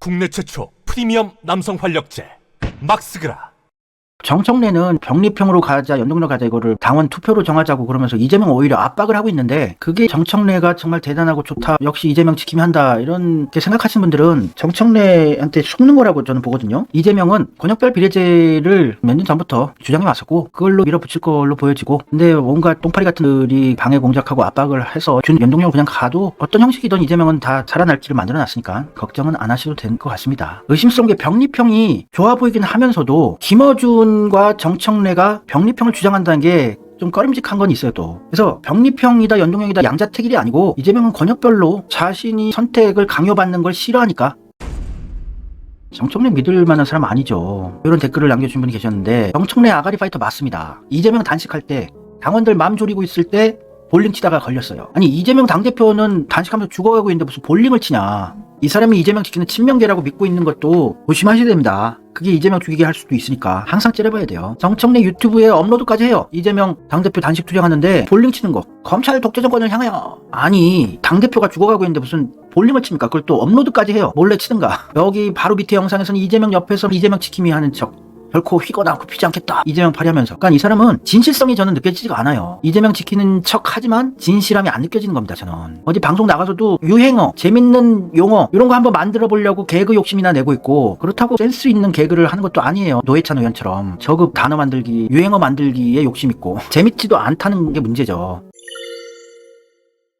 국내 최초 프리미엄 남성 활력제 막스그라. 정청래는 병리평으로 가자, 연동으로 가자 이거를 당원 투표로 정하자고 그러면서 이재명 오히려 압박을 하고 있는데, 그게 정청래가 정말 대단하고 좋다, 역시 이재명 지키면 한다, 이렇게 생각하시는 분들은 정청래한테 속는 거라고 저는 보거든요. 이재명은 권역별 비례제를 몇 년 전부터 주장해 왔었고 그걸로 밀어붙일 걸로 보여지고, 근데 뭔가 똥파리 같은 들이 방해 공작하고 압박을 해서 준 연동형으로 그냥 가도 어떤 형식이든 이재명은 다 살아날 길을 만들어놨으니까 걱정은 안 하셔도 될 것 같습니다. 의심스러운 게 병리평이 좋아 보이긴 하면서도 김어준 과 정청래가 병리평을 주장한다는 게 좀 꺼림직한 건 있어요 또. 그래서 병리평이다 연동형이다 양자택일이 아니고 이재명은 권역별로 자신이 선택을 강요받는 걸 싫어하니까. 정청래 믿을 만한 사람 아니죠. 이런 댓글을 남겨주신 분이 계셨는데, 정청래 아가리 파이터 맞습니다. 이재명 단식할 때 당원들 맘 졸이고 있을 때 볼링 치다가 걸렸어요. 아니, 이재명 당대표는 단식하면서 죽어가고 있는데 무슨 볼링을 치냐. 이 사람이 이재명 지키는 친명계라고 믿고 있는 것도 조심하셔야 됩니다. 그게 이재명 죽이게 할 수도 있으니까 항상 째려봐야 돼요. 정청래 유튜브에 업로드까지 해요. 이재명 당대표 단식 투쟁하는데 볼링 치는 거, 검찰 독재 정권을 향하여. 아니, 당대표가 죽어가고 있는데 무슨 볼링을 칩니까? 그걸 또 업로드까지 해요. 몰래 치든가. 여기 바로 밑에 영상에서는 이재명 옆에서 이재명 지킴이 하는 척, 결코 휘거나 굽히지 않겠다, 이재명 발휘하면서. 그러니까 이 사람은 진실성이 저는 느껴지지가 않아요. 이재명 지키는 척 하지만 진실함이 안 느껴지는 겁니다, 저는. 어디 방송 나가서도 유행어, 재밌는 용어 이런 거 한번 만들어 보려고 개그 욕심이나 내고 있고, 그렇다고 센스 있는 개그를 하는 것도 아니에요. 노회찬 의원처럼 저급 단어 만들기, 유행어 만들기에 욕심 있고 재밌지도 않다는 게 문제죠.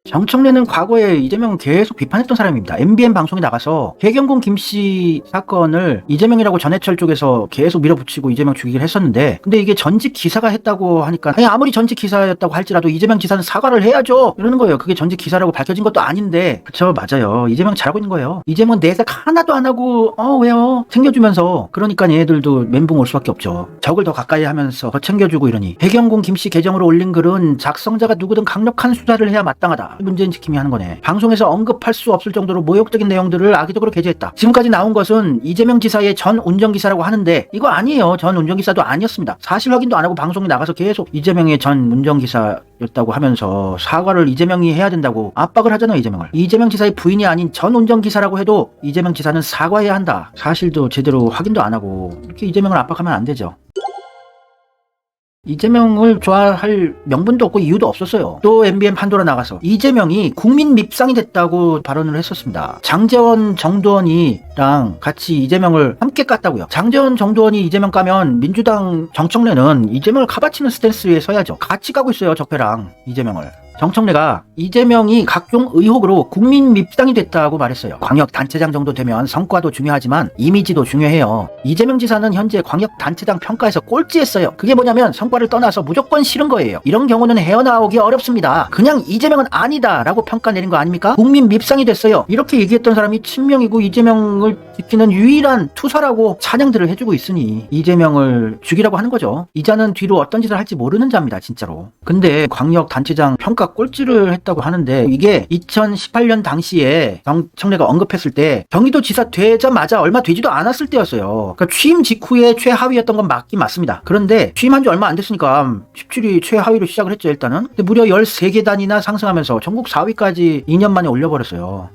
정청래는 과거에 이재명은 계속 비판했던 사람입니다. MBN 방송에 나가서 해경공 김씨 사건을 이재명이라고 전해철 쪽에서 계속 밀어붙이고 이재명 죽이기를 했었는데, 근데 이게 전직 기사가 했다고 하니까, 아니, 아무리 전직 기사였다고 할지라도 이재명 지사는 사과를 해야죠, 이러는 거예요. 그게 전직 기사라고 밝혀진 것도 아닌데. 그쵸, 맞아요. 이재명 잘하고 있는 거예요. 이재명은 내색 하나도 안 하고 왜요? 챙겨주면서. 그러니까 얘들도 멘붕 올 수밖에 없죠. 적을 더 가까이 하면서 더 챙겨주고 이러니. 해경공 김씨 계정으로 올린 글은 작성자가 누구든 강력한 수사를 해야 마땅하다, 문재인 지킴이 하는 거네. 방송에서 언급할 수 없을 정도로 모욕적인 내용들을 악의적으로 게재했다. 지금까지 나온 것은 이재명 지사의 전 운전기사라고 하는데 이거 아니에요. 전 운전기사도 아니었습니다. 사실 확인도 안 하고 방송에 나가서 계속 이재명의 전 운전기사였다고 하면서 사과를 이재명이 해야 된다고 압박을 하잖아요, 이재명을. 이재명 지사의 부인이 아닌 전 운전기사라고 해도 이재명 지사는 사과해야 한다. 사실도 제대로 확인도 안 하고 이렇게 이재명을 압박하면 안 되죠. 이재명을 좋아할 명분도 없고 이유도 없었어요. 또 MBN 판도라 나가서 이재명이 국민 밉상이 됐다고 발언을 했었습니다. 장제원, 정두원이랑 같이 이재명을 함께 깠다고요. 장제원, 정두원이 이재명 까면 민주당 정청래는 이재명을 카바치는 스탠스에 서야죠. 같이 까고 있어요, 적폐랑 이재명을. 정청래가 이재명이 각종 의혹으로 국민 밉상이 됐다고 말했어요. 광역단체장 정도 되면 성과도 중요하지만 이미지도 중요해요. 이재명 지사는 현재 광역단체장 평가에서 꼴찌했어요. 그게 뭐냐면 성과를 떠나서 무조건 싫은 거예요. 이런 경우는 헤어나오기 어렵습니다. 그냥 이재명은 아니다 라고 평가 내린 거 아닙니까? 국민 밉상이 됐어요. 이렇게 얘기했던 사람이 친명이고 이재명을 지키는 유일한 투사라고 찬양들을 해주고 있으니 이재명을 죽이라고 하는 거죠. 이 자는 뒤로 어떤 짓을 할지 모르는 자입니다, 진짜로. 근데 광역단체장 평가 꼴찌를 했다고 하는데, 이게 2018년 당시에 정청래가 언급했을 때 경기도 지사 되자마자 얼마 되지도 않았을 때였어요. 그러니까 취임 직후에 최하위였던 건 맞긴 맞습니다. 그런데 취임한 지 얼마 안 됐으니까 17위 최하위로 시작을 했죠, 일단은. 근데 무려 13계단이나 상승하면서 전국 4위까지 2년 만에 올려버렸어요.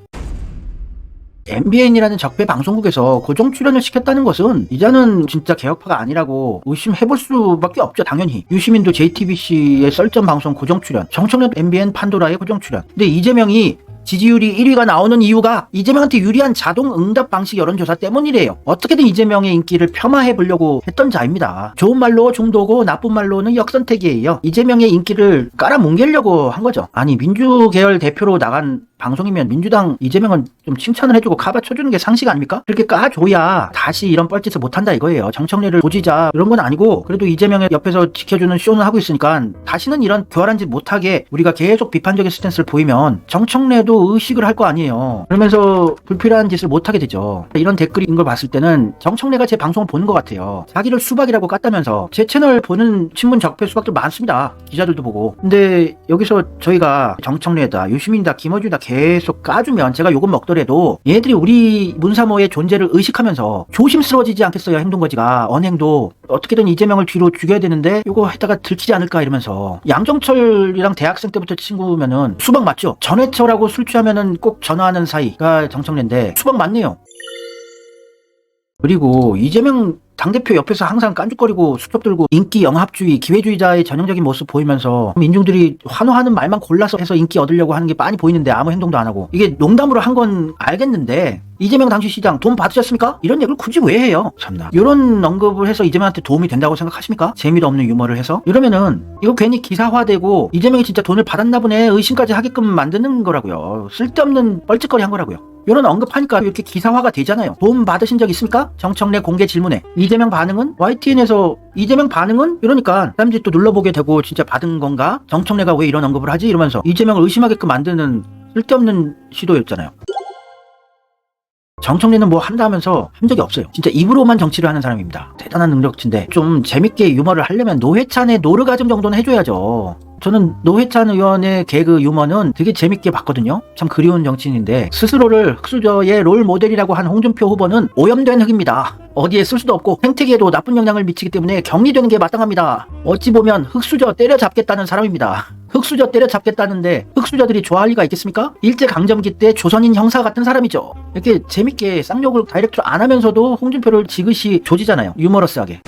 MBN이라는 적폐 방송국에서 고정 출연을 시켰다는 것은 이자는 진짜 개혁파가 아니라고 의심해볼 수밖에 없죠, 당연히. 유시민도 JTBC의 썰전 방송 고정 출연, 정청래 MBN 판도라의 고정 출연. 근데 이재명이 지지율이 1위가 나오는 이유가 이재명한테 유리한 자동 응답 방식 여론조사 때문이래요. 어떻게든 이재명의 인기를 폄하해 보려고 했던 자입니다. 좋은 말로 중도고 나쁜 말로는 역선택이에요. 이재명의 인기를 깔아뭉개려고 한 거죠. 아니, 민주계열 대표로 나간 방송이면 민주당 이재명은 좀 칭찬을 해주고 카바 쳐주는 게 상식 아닙니까? 그렇게 까줘야 다시 이런 뻘짓을 못한다 이거예요. 정청래를 조지자 이런 건 아니고, 그래도 이재명의 옆에서 지켜주는 쇼는 하고 있으니까 다시는 이런 교활한 짓 못하게 우리가 계속 비판적인 스탠스를 보이면 정청래도 의식을 할 거 아니에요. 그러면서 불필요한 짓을 못하게 되죠. 이런 댓글인 걸 봤을 때는 정청래가 제 방송을 보는 것 같아요. 자기를 수박이라고 깠다면서. 제 채널 보는 친문 적폐 수박들 많습니다, 기자들도 보고. 근데 여기서 저희가 정청래다, 유시민이다, 김어준이다 계속 까주면 제가 욕은 먹더라도 얘네들이 우리 문사모의 존재를 의식하면서 조심스러워지지 않겠어요, 행동거지가. 언행도 어떻게든 이재명을 뒤로 죽여야 되는데 이거 했다가 들키지 않을까 이러면서. 양정철이랑 대학생 때부터 친구면은 수박 맞죠? 전해철하고 술 취하면은 꼭 전화하는 사이가 정청래인데 수박 맞네요. 그리고 이재명 당대표 옆에서 항상 깐죽거리고 수첩 들고 인기 영합주의, 기회주의자의 전형적인 모습 보이면서 민중들이 환호하는 말만 골라서 해서 인기 얻으려고 하는 게 빤히 보이는데 아무 행동도 안 하고, 이게 농담으로 한 건 알겠는데 이재명 당시 시장 돈 받으셨습니까? 이런 얘기를 굳이 왜 해요? 참나. 이런 언급을 해서 이재명한테 도움이 된다고 생각하십니까? 재미도 없는 유머를 해서? 이러면은 이거 괜히 기사화되고 이재명이 진짜 돈을 받았나 보네 의심까지 하게끔 만드는 거라고요. 쓸데없는 뻘짓거리 한 거라고요. 이런 언급하니까 이렇게 기사화가 되잖아요. 돈 받으신 적 있습니까? 정청래 공개 질문에 이재명 반응은? YTN에서 이재명 반응은? 이러니까 사람들이 또 눌러보게 되고 진짜 받은 건가? 정청래가 왜 이런 언급을 하지? 이러면서 이재명을 의심하게끔 만드는 쓸데없는 시도였잖아요. 정청래는 뭐 한다 하면서 한 적이 없어요. 진짜 입으로만 정치를 하는 사람입니다. 대단한 능력치인데 좀 재밌게 유머를 하려면 노회찬의 노르가즘 정도는 해줘야죠. 저는 노회찬 의원의 개그 유머는 되게 재밌게 봤거든요. 참 그리운 정치인인데 스스로를 흑수저의 롤 모델이라고 한 홍준표 후보는 오염된 흑입니다. 어디에 쓸 수도 없고 생태계에도 나쁜 영향을 미치기 때문에 격리되는 게 마땅합니다. 어찌 보면 흑수저 때려잡겠다는 사람입니다. 흑수저 때려잡겠다는데 흑수저들이 좋아할 리가 있겠습니까? 일제강점기 때 조선인 형사 같은 사람이죠. 이렇게 재밌게 쌍욕을 다이렉트로 안 하면서도 홍준표를 지그시 조지잖아요. 유머러스하게.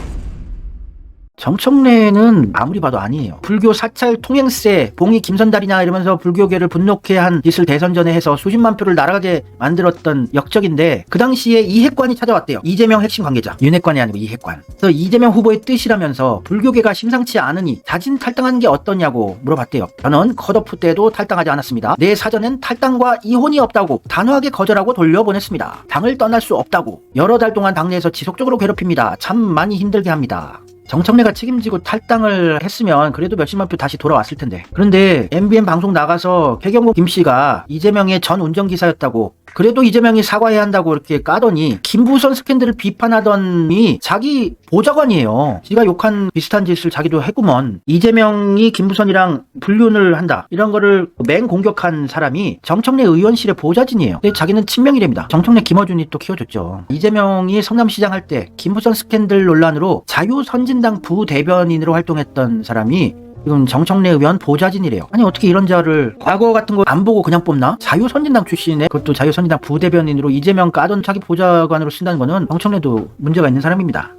정청래는 아무리 봐도 아니에요. 불교 사찰 통행세, 봉이 김선달이냐 이러면서 불교계를 분노케 한 짓을 대선 전에 해서 수십만 표를 날아가게 만들었던 역적인데 그 당시에 이핵관이 찾아왔대요. 이재명 핵심 관계자. 윤핵관이 아니고 이핵관. 그래서 이재명 후보의 뜻이라면서 불교계가 심상치 않으니 자진 탈당하는 게 어떠냐고 물어봤대요. 저는 컷오프 때도 탈당하지 않았습니다. 내 사전엔 탈당과 이혼이 없다고 단호하게 거절하고 돌려보냈습니다. 당을 떠날 수 없다고. 여러 달 동안 당내에서 지속적으로 괴롭힙니다. 참 많이 힘들게 합니다. 정청래가 책임지고 탈당을 했으면 그래도 몇십만 표 다시 돌아왔을 텐데. 그런데 MBN 방송 나가서 최경호 김씨가 이재명의 전 운전기사였다고, 그래도 이재명이 사과해야 한다고 이렇게 까더니 김부선 스캔들을 비판하더니 자기 보좌관이에요. 지가 욕한 비슷한 짓을 자기도 했구먼. 이재명이 김부선이랑 불륜을 한다 이런 거를 맹공격한 사람이 정청래 의원실의 보좌진이에요. 근데 자기는 친명이랍니다. 정청래 김어준이 또 키워줬죠. 이재명이 성남시장 할 때 김부선 스캔들 논란으로 자유선진당 부대변인으로 활동했던 사람이 지금 정청래 의원 보좌진이래요. 아니 어떻게 이런 자를 과거 같은 거 안 보고 그냥 뽑나? 자유선진당 출신에 그것도 자유선진당 부대변인으로 이재명 까던 자기 보좌관으로 쓴다는 거는 정청래도 문제가 있는 사람입니다.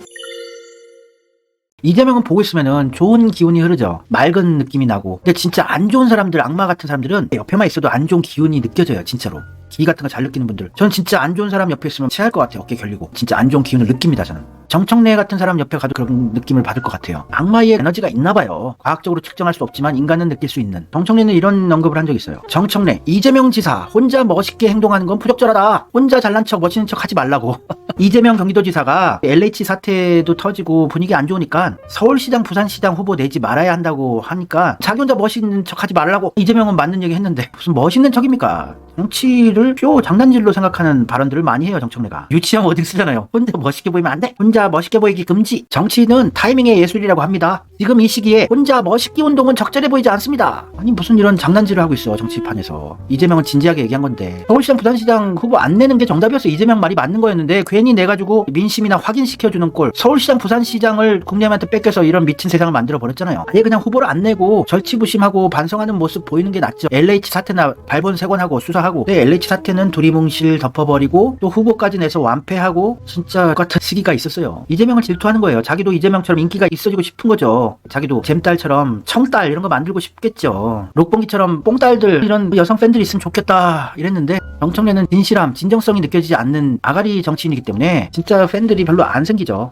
이재명은 보고 있으면은 좋은 기운이 흐르죠. 맑은 느낌이 나고. 근데 진짜 안 좋은 사람들, 악마 같은 사람들은 옆에만 있어도 안 좋은 기운이 느껴져요. 진짜로. 기 같은 거 잘 느끼는 분들. 저는 진짜 안 좋은 사람 옆에 있으면 체할 것 같아요. 어깨 결리고. 진짜 안 좋은 기운을 느낍니다. 저는. 정청래 같은 사람 옆에 가도 그런 느낌을 받을 것 같아요. 악마의 에너지가 있나 봐요. 과학적으로 측정할 수 없지만 인간은 느낄 수 있는. 정청래는 이런 언급을 한 적이 있어요. 정청래, 이재명 지사 혼자 멋있게 행동하는 건 부적절하다. 혼자 잘난 척 멋있는 척 하지 말라고. 이재명 경기도지사가 LH 사태도 터지고 분위기 안 좋으니까 서울시장, 부산시장 후보 내지 말아야 한다고 하니까 자기 혼자 멋있는 척 하지 말라고. 이재명은 맞는 얘기 했는데 무슨 멋있는 척입니까? 정치를 쇼 장난질로 생각하는 발언들을 많이 해요. 정청래가 유치한 워딩 쓰잖아요. 혼자 멋있게 보이면 안 돼. 혼자 멋있게 보이기 금지. 정치는 타이밍의 예술이라고 합니다. 지금 이 시기에 혼자 멋있기 운동은 적절해 보이지 않습니다. 아니 무슨 이런 장난질을 하고 있어. 정치판에서. 이재명은 진지하게 얘기한 건데 서울시장, 부산시장 후보 안 내는 게 정답이었어. 이재명 말이 맞는 거였는데 괜히 내가지고 민심이나 확인시켜주는 꼴. 서울시장, 부산시장을 국민한테 뺏겨서 이런 미친 세상을 만들어버렸잖아요. 아예 그냥 후보를 안 내고 절치부심하고 반성하는 모습 보이는 게 낫죠. LH 사태나 발본색원하고 수사하고. 근데 LH 사태는 두리뭉실 덮어버리고 또 후보까지 내서 완패하고 진짜 같은 시기가 있었어요. 이재명을 질투하는 거예요. 자기도 이재명처럼 인기가 있어지고 싶은 거죠. 자기도 잼딸처럼 청딸 이런 거 만들고 싶겠죠. 록봉기처럼 뽕딸들 이런 여성 팬들이 있으면 좋겠다 이랬는데 정청래는 진실함, 진정성이 느껴지지 않는 아가리 정치인이기 때문에 진짜 팬들이 별로 안 생기죠.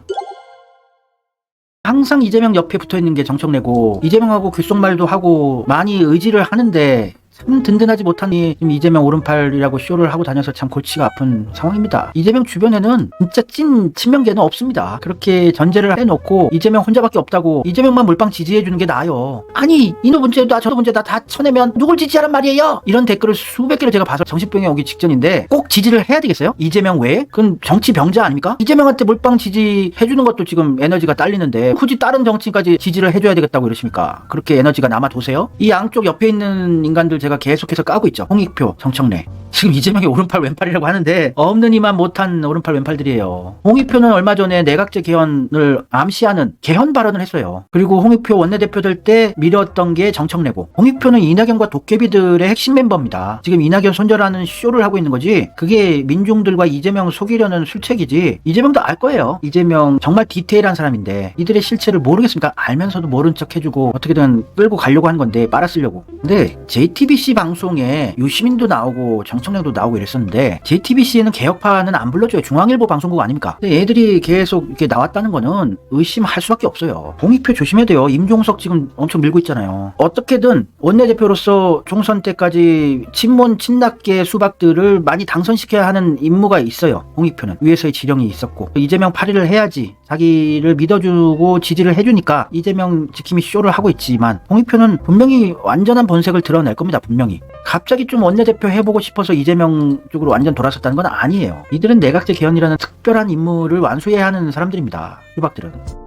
항상 이재명 옆에 붙어있는 게 정청래고 이재명하고 귓속말도 하고 많이 의지를 하는데 참 든든하지 못하니 지금 이재명 오른팔이라고 쇼를 하고 다녀서 참 골치가 아픈 상황입니다. 이재명 주변에는 진짜 찐 친명계는 없습니다. 그렇게 전제를 해놓고 이재명 혼자밖에 없다고 이재명만 몰빵 지지해주는 게 나아요. 아니 이노 문제다 저도 문제다 다 쳐내면 누굴 지지하란 말이에요? 이런 댓글을 수백 개를 제가 봐서 정신병이 오기 직전인데 꼭 지지를 해야 되겠어요? 이재명 외에? 그건 정치병자 아닙니까? 이재명한테 몰빵 지지해주는 것도 지금 에너지가 딸리는데 굳이 다른 정치인까지 지지를 해줘야 되겠다고 이러십니까? 그렇게 에너지가 남아도세요? 이 양쪽 옆에 있는 인간들 제가 계속해서 까고 있죠. 홍익표, 정청래. 지금 이재명이 오른팔 왼팔이라고 하는데 없는 이만 못한 오른팔 왼팔들이에요. 홍익표는 얼마 전에 내각제 개헌을 암시하는 개헌 발언을 했어요. 그리고 홍익표 원내대표들 때 밀었던 게 정청래고, 홍익표는 이낙연과 도깨비들의 핵심 멤버입니다. 지금 이낙연 손절하는 쇼를 하고 있는 거지, 그게 민중들과 이재명 속이려는 술책이지. 이재명도 알 거예요. 이재명 정말 디테일한 사람인데 이들의 실체를 모르겠습니까? 알면서도 모른 척 해주고 어떻게든 끌고 가려고 하는 건데, 빨아쓰려고. 근데 JTBC 방송에 유시민도 나오고 정청래도 나오고 이랬었는데, JTBC에는 개혁파는 안 불러줘요. 중앙일보 방송국 아닙니까? 근데 애들이 계속 이렇게 나왔다는 거는 의심할 수밖에 없어요. 홍익표 조심해야 돼요. 임종석 지금 엄청 밀고 있잖아요. 어떻게든 원내대표로서 총선 때까지 친문 친낙계 수박들을 많이 당선시켜야 하는 임무가 있어요. 홍익표는 위에서의 지령이 있었고, 이재명 파리를 해야지 자기를 믿어주고 지지를 해주니까 이재명 지킴이 쇼를 하고 있지만, 홍익표는 분명히 완전한 본색을 드러낼 겁니다. 분명히. 갑자기 좀 원내대표 해보고 싶어서 이재명 쪽으로 완전 돌아섰다는 건 아니에요. 이들은 내각제 개헌이라는 특별한 임무를 완수해야 하는 사람들입니다. 휴박들은.